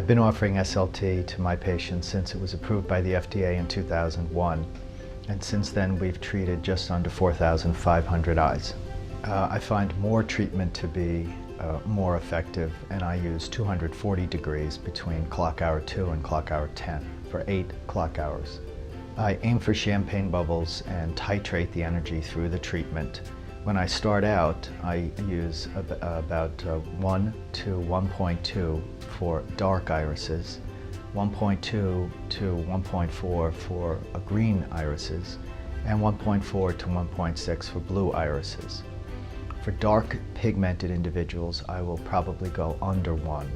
I've been offering SLT to my patients since it was approved by the FDA in 2001, and since then we've treated just under 4,500 eyes. I find more treatment to be more effective, and I use 240 degrees between clock hour 2 and clock hour 10 for 8 clock hours. I aim for champagne bubbles and titrate the energy through the treatment. When I start out, I use about 1 to 1.2 for dark irises, 1.2 to 1.4 for green irises, and 1.4 to 1.6 for blue irises. For dark pigmented individuals, I will probably go under 1.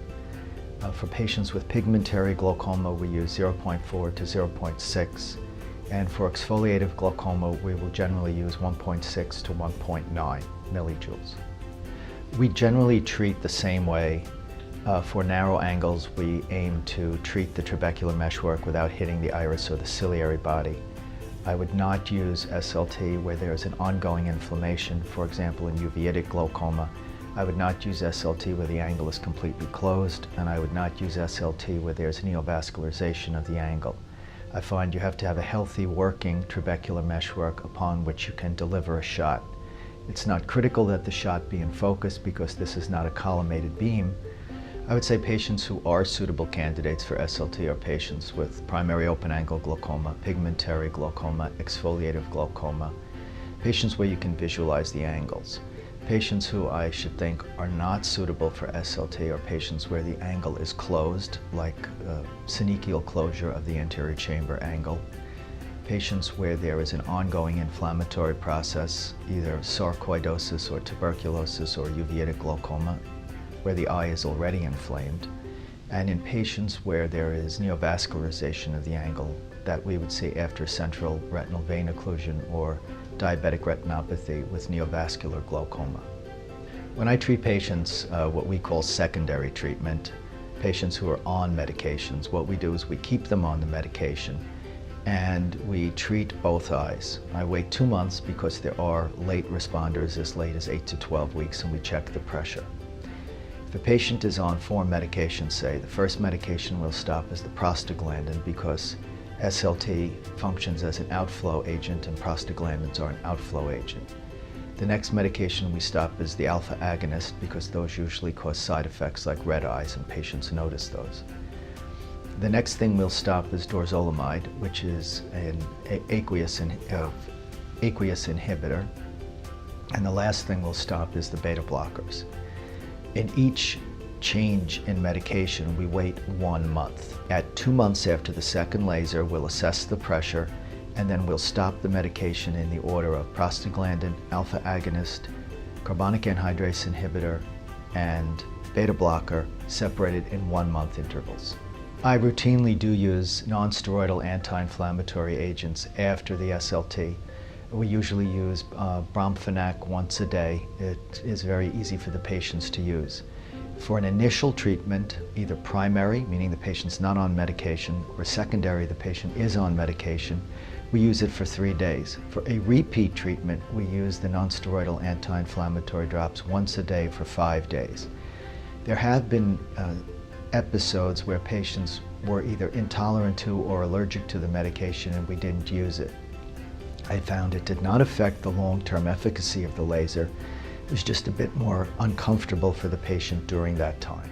For patients with pigmentary glaucoma, we use 0.4 to 0.6. And for exfoliative glaucoma, we will generally use 1.6 to 1.9 millijoules. We generally treat the same way. For narrow angles, we aim to treat the trabecular meshwork without hitting the iris or the ciliary body. I would not use SLT where there is an ongoing inflammation, for example in uveitic glaucoma. I would not use SLT where the angle is completely closed, and I would not use SLT where there's neovascularization of the angle. I find you have to have a healthy working trabecular meshwork upon which you can deliver a shot. It's not critical that the shot be in focus because this is not a collimated beam. I would say patients who are suitable candidates for SLT are patients with primary open-angle glaucoma, pigmentary glaucoma, exfoliative glaucoma, patients where you can visualize the angles. Patients who I should think are not suitable for SLT are patients where the angle is closed, like synechial closure of the anterior chamber angle. Patients where there is an ongoing inflammatory process, either sarcoidosis or tuberculosis or uveitic glaucoma, where the eye is already inflamed. And in patients where there is neovascularization of the angle, that we would see after central retinal vein occlusion or diabetic retinopathy with neovascular glaucoma. When I treat patients, what we call secondary treatment, patients who are on medications, what we do is we keep them on the medication and we treat both eyes. I wait 2 months because there are late responders as late as 8 to 12 weeks, and we check the pressure. If a patient is on 4 medications, say, the first medication we'll stop is the prostaglandin because SLT functions as an outflow agent and prostaglandins are an outflow agent. The next medication we stop is the alpha agonist because those usually cause side effects like red eyes, and patients notice those. The next thing we'll stop is dorzolamide, which is an aqueous inhibitor. And the last thing we'll stop is the beta blockers. In each change in medication, we wait 1 month. At 2 months after the second laser, we'll assess the pressure, and then we'll stop the medication in the order of prostaglandin, alpha agonist, carbonic anhydrase inhibitor, and beta blocker, separated in 1 month intervals. I routinely do use non-steroidal anti-inflammatory agents after the SLT. We usually use bromfenac once a day. It is very easy for the patients to use. For an initial treatment, either primary, meaning the patient's not on medication, or secondary, the patient is on medication, we use it for 3 days. For a repeat treatment, we use the non-steroidal anti-inflammatory drops once a day for 5 days. There have been episodes where patients were either intolerant to or allergic to the medication and we didn't use it. I found it did not affect the long-term efficacy of the laser. It was just a bit more uncomfortable for the patient during that time.